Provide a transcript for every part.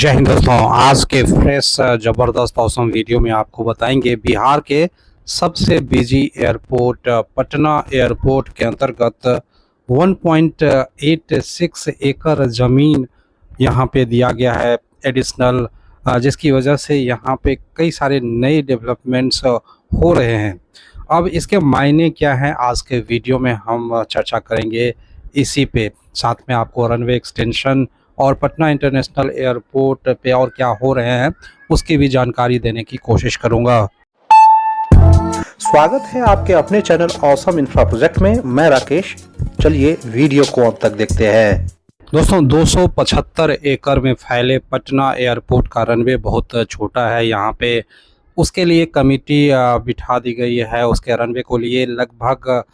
जय हिंद दोस्तों। आज के फ्रेश ज़बरदस्त औसम वीडियो में आपको बताएंगे बिहार के सबसे बिजी एयरपोर्ट पटना एयरपोर्ट के अंतर्गत 1.86 एकड़ ज़मीन यहां पे दिया गया है एडिशनल, जिसकी वजह से यहां पे कई सारे नए डेवलपमेंट्स हो रहे हैं। अब इसके मायने क्या हैं, आज के वीडियो में हम चर्चा करेंगे इसी पे। साथ में आपको रनवे एक्सटेंशन और पटना इंटरनेशनल एयरपोर्ट पे और क्या हो रहे हैं उसकी भी जानकारी देने की कोशिश करूंगा। स्वागत है आपके अपने चैनल ऑसम इंफ्रा प्रोजेक्ट में। मैं राकेश। चलिए वीडियो को अब तक देखते हैं। दोस्तों 275 एकड़ में फैले पटना एयरपोर्ट का रनवे बहुत छोटा है। यहाँ पे उसके लिए कमेटी बिठा दी गई है। उसके रनवे को लिए लगभग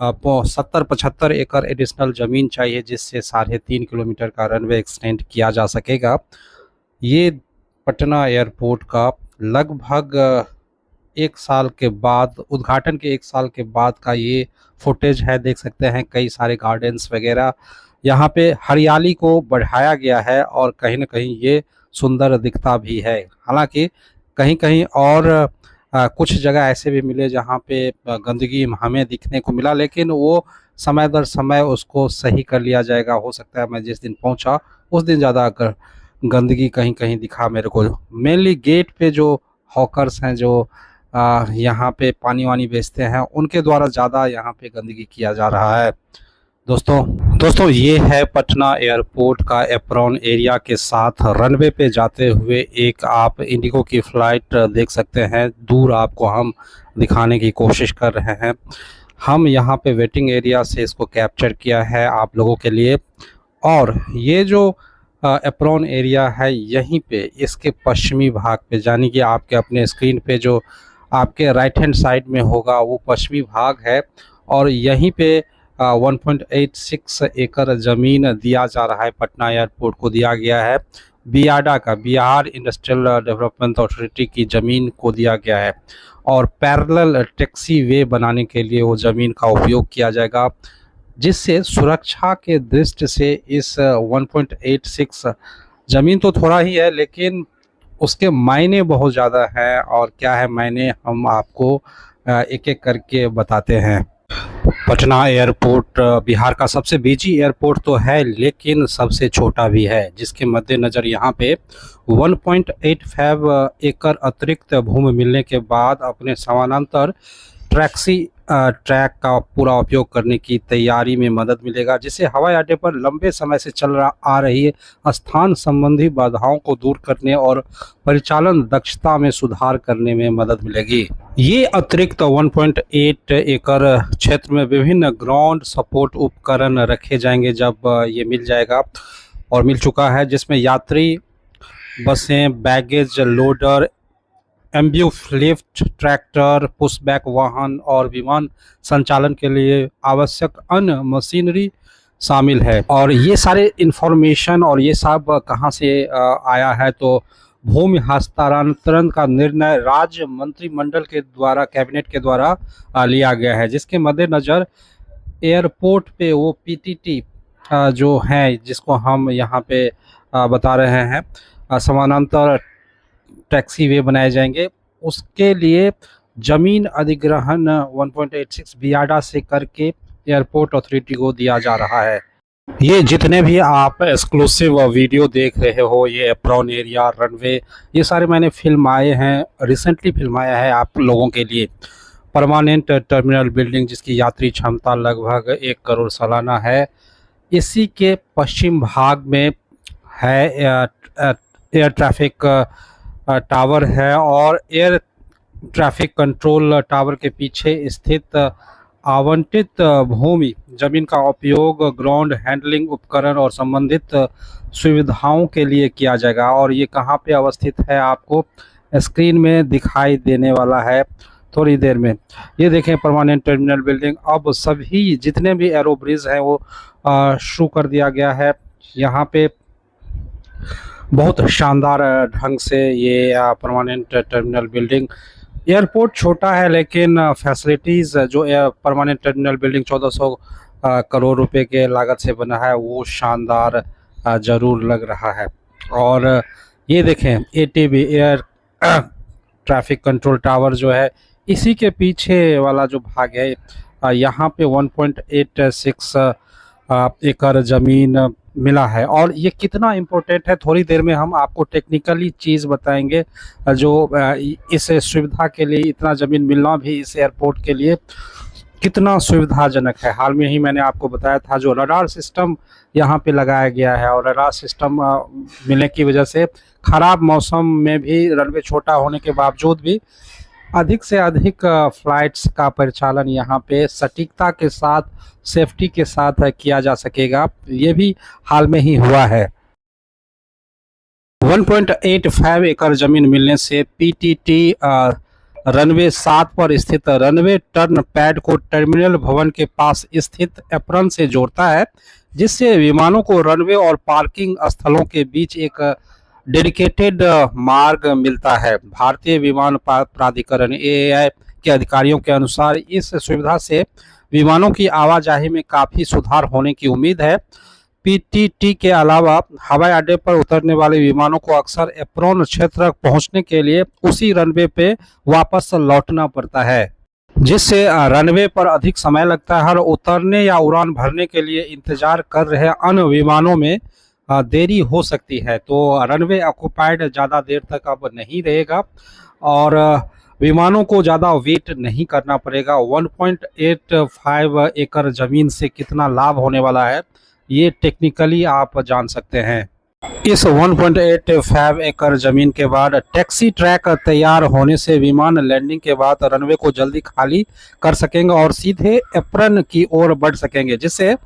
70-75 एकड़ एडिशनल ज़मीन चाहिए, जिससे 3.5 किलोमीटर का रनवे एक्सटेंड किया जा सकेगा। ये पटना एयरपोर्ट का लगभग एक साल के बाद, उद्घाटन के एक साल के बाद का ये फुटेज है। देख सकते हैं कई सारे गार्डन्स वगैरह, यहाँ पे हरियाली को बढ़ाया गया है और कहीं ना कहीं ये सुंदर दिखता भी है। हालांकि कहीं कहीं और कुछ जगह ऐसे भी मिले जहाँ पे गंदगी हमें दिखने को मिला, लेकिन वो समय दर समय उसको सही कर लिया जाएगा। हो सकता है मैं जिस दिन पहुँचा उस दिन ज़्यादा गंदगी कहीं कहीं दिखा मेरे को। मेनली गेट पे जो हॉकर्स हैं, जो यहाँ पे पानी वानी बेचते हैं, उनके द्वारा ज़्यादा यहाँ पे गंदगी किया जा रहा है। दोस्तों ये है पटना एयरपोर्ट का एप्रॉन एरिया के साथ रनवे पे जाते हुए एक आप इंडिगो की फ़्लाइट देख सकते हैं। दूर आपको हम दिखाने की कोशिश कर रहे हैं। हम यहाँ पे वेटिंग एरिया से इसको कैप्चर किया है आप लोगों के लिए। और ये जो एप्रॉन एरिया है, यहीं पे इसके पश्चिमी भाग पे, यानी कि आपके अपने स्क्रीन पे जो आपके राइट हैंड साइड में होगा वो पश्चिमी भाग है। और यहीं पे 1.86 एकड़ ज़मीन दिया जा रहा है। पटना एयरपोर्ट को दिया गया है बियाडा का, बिहार इंडस्ट्रियल डेवलपमेंट अथॉरिटी की ज़मीन को दिया गया है। और पैरेलल टैक्सी वे बनाने के लिए वो ज़मीन का उपयोग किया जाएगा, जिससे सुरक्षा के दृष्टि से इस 1.86 ज़मीन तो थोड़ा ही है, लेकिन उसके मायने बहुत ज़्यादा हैं। और क्या है मायने, हम आपको एक एक करके बताते हैं। पटना एयरपोर्ट बिहार का सबसे बिजी एयरपोर्ट तो है, लेकिन सबसे छोटा भी है, जिसके मद्देनज़र यहाँ पे 1.85 एकड़ अतिरिक्त भूमि मिलने के बाद अपने समानांतर ट्रैक का पूरा उपयोग करने की तैयारी में मदद मिलेगा, जिससे हवाई अड्डे पर लंबे समय से आ रही स्थान संबंधी बाधाओं को दूर करने और परिचालन दक्षता में सुधार करने में मदद मिलेगी। ये अतिरिक्त 1.8 एकड़ क्षेत्र में विभिन्न ग्राउंड सपोर्ट उपकरण रखे जाएंगे जब ये मिल जाएगा, और मिल चुका है, जिसमें यात्री बसें, बैगेज लोडर, एम्ब्यूफ लिफ्ट, ट्रैक्टर, पुशबैक वाहन और विमान संचालन के लिए आवश्यक अन्य मशीनरी शामिल है। और ये सारे इंफॉर्मेशन और ये सब कहाँ से आया है, तो भूमि हस्तांतरण का निर्णय राज्य मंत्रिमंडल के द्वारा, कैबिनेट के द्वारा लिया गया है, जिसके मद्देनज़र एयरपोर्ट पे वो पीटीटी जो है, जिसको हम यहाँ पे बता रहे हैं, समानांतर टैक्सी वे बनाए जाएंगे। उसके लिए ज़मीन अधिग्रहण 1.86 बियाडा से करके एयरपोर्ट अथॉरिटी को दिया जा रहा है। ये जितने भी आप एक्सक्लूसिव वीडियो देख रहे हो, ये एप्रॉन एरिया, रनवे, ये सारे मैंने फिल्माए हैं, रिसेंटली फिल्माया है आप लोगों के लिए। परमानेंट टर्मिनल बिल्डिंग जिसकी यात्री क्षमता लगभग 1 करोड़ सालाना है, इसी के पश्चिम भाग में है एयर ट्रैफिक टावर है। और एयर ट्रैफिक कंट्रोल टावर के पीछे स्थित आवंटित भूमि ज़मीन का उपयोग ग्राउंड हैंडलिंग उपकरण और संबंधित सुविधाओं के लिए किया जाएगा। और ये कहाँ पे अवस्थित है आपको स्क्रीन में दिखाई देने वाला है थोड़ी देर में। ये देखें परमानेंट टर्मिनल बिल्डिंग। अब सभी जितने भी एरो ब्रिज हैं वो शुरू कर दिया गया है। यहाँ पे बहुत शानदार ढंग से ये परमानेंट टर्मिनल बिल्डिंग, एयरपोर्ट छोटा है लेकिन फैसिलिटीज़ जो परमानेंट टर्मिनल बिल्डिंग 1400 करोड़ रुपए के लागत से बना है, वो शानदार ज़रूर लग रहा है। और ये देखें ATB air traffic control tower जो है, इसी के पीछे वाला जो भाग है, यहाँ पे 1.86 एकड़ ज़मीन मिला है। और ये कितना इम्पोर्टेंट है, थोड़ी देर में हम आपको टेक्निकली चीज़ बताएंगे। जो इस सुविधा के लिए इतना ज़मीन मिलना भी इस एयरपोर्ट के लिए कितना सुविधाजनक है। हाल में ही मैंने आपको बताया था जो रडार सिस्टम यहाँ पे लगाया गया है, और रडार सिस्टम मिलने की वजह से ख़राब मौसम में भी, रनवे छोटा होने के बावजूद भी अधिक से अधिक फ्लाइट्स का परिचालन यहाँ पे सटीकता के साथ, सेफ्टी के साथ किया जा सकेगा। ये भी हाल में ही हुआ है। 1.85 एकड़ ज़मीन मिलने से PTT रनवे 7 पर स्थित रनवे टर्न पैड को टर्मिनल भवन के पास स्थित एप्रन से जोड़ता है, जिससे विमानों को रनवे और पार्किंग स्थलों के बीच एक डेडिकेटेड मार्ग मिलता है। भारतीय विमान प्राधिकरण AAI के अधिकारियों के अनुसार इस सुविधा से विमानों की आवाजाही में काफ़ी सुधार होने की उम्मीद है। PTT के अलावा हवाई अड्डे पर उतरने वाले विमानों को अक्सर एप्रॉन क्षेत्र तक पहुंचने के लिए उसी रनवे पे वापस लौटना पड़ता है, जिससे रनवे पर अधिक समय लगता है और उतरने या उड़ान भरने के लिए इंतजार कर रहे अन्य विमानों में देरी हो सकती है। तो रनवे ऑक्युपाइड ज़्यादा देर तक अब नहीं रहेगा और विमानों को ज़्यादा वेट नहीं करना पड़ेगा। 1.85 एकड़ ज़मीन से कितना लाभ होने वाला है, ये टेक्निकली आप जान सकते हैं। इस 1.85 एकड़ ज़मीन के बाद टैक्सी ट्रैक तैयार होने से विमान लैंडिंग के बाद रनवे को जल्दी खाली कर सकेंगे और सीधे एप्रन की ओर बढ़ सकेंगे, जिससे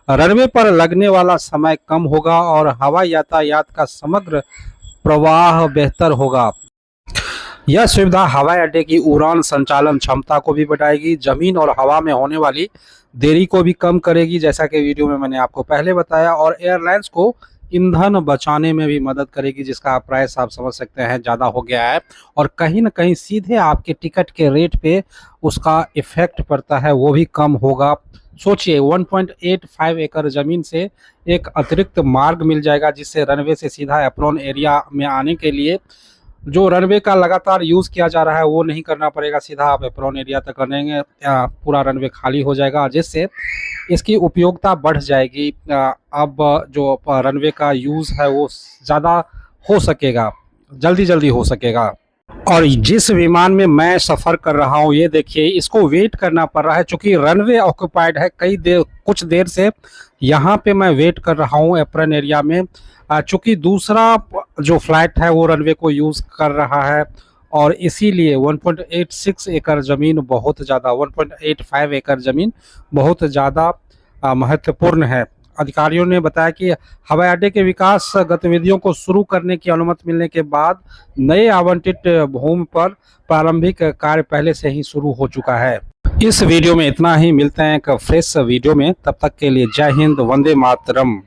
रनवे पर लगने वाला समय कम होगा और हवाई यातायात का समग्र प्रवाह बेहतर होगा। यह सुविधा हवाई अड्डे की उड़ान संचालन क्षमता को भी बढ़ाएगी, जमीन और हवा में होने वाली देरी को भी कम करेगी, जैसा कि वीडियो में मैंने आपको पहले बताया, और एयरलाइंस को ईंधन बचाने में भी मदद करेगी, जिसका प्राइस आप समझ सकते हैं ज़्यादा हो गया है और कहीं ना कहीं सीधे आपके टिकट के रेट पे उसका इफेक्ट पड़ता है, वो भी कम होगा। सोचिए 1.85 एकड़ ज़मीन से एक अतिरिक्त मार्ग मिल जाएगा, जिससे रनवे से सीधा एप्रॉन एरिया में आने के लिए जो रनवे का लगातार यूज़ किया जा रहा है वो नहीं करना पड़ेगा, सीधा आप एप्रॉन एरिया तक करेंगे, पूरा रनवे खाली हो जाएगा, जिससे इसकी उपयोगिता बढ़ जाएगी। अब जो रनवे का यूज़ है वो ज़्यादा हो सकेगा, जल्दी हो सकेगा। और जिस विमान में मैं सफ़र कर रहा हूँ, ये देखिए, इसको वेट करना पड़ रहा है क्योंकि रनवे ऑक्युपाइड है। कुछ देर से यहाँ पे मैं वेट कर रहा हूँ एप्रन एरिया में, चूँकि दूसरा जो फ्लाइट है वो रनवे को यूज़ कर रहा है, और इसीलिए 1.86 एकड़ ज़मीन बहुत ज़्यादा, 1.85 एकड़ ज़मीन बहुत ज़्यादा महत्वपूर्ण है। अधिकारियों ने बताया कि हवाई अड्डे के विकास गतिविधियों को शुरू करने की अनुमति मिलने के बाद नए आवंटित भूमि पर प्रारंभिक कार्य पहले से ही शुरू हो चुका है। इस वीडियो में इतना ही, मिलते हैं एक फ्रेश वीडियो में, तब तक के लिए जय हिंद, वंदे मातरम।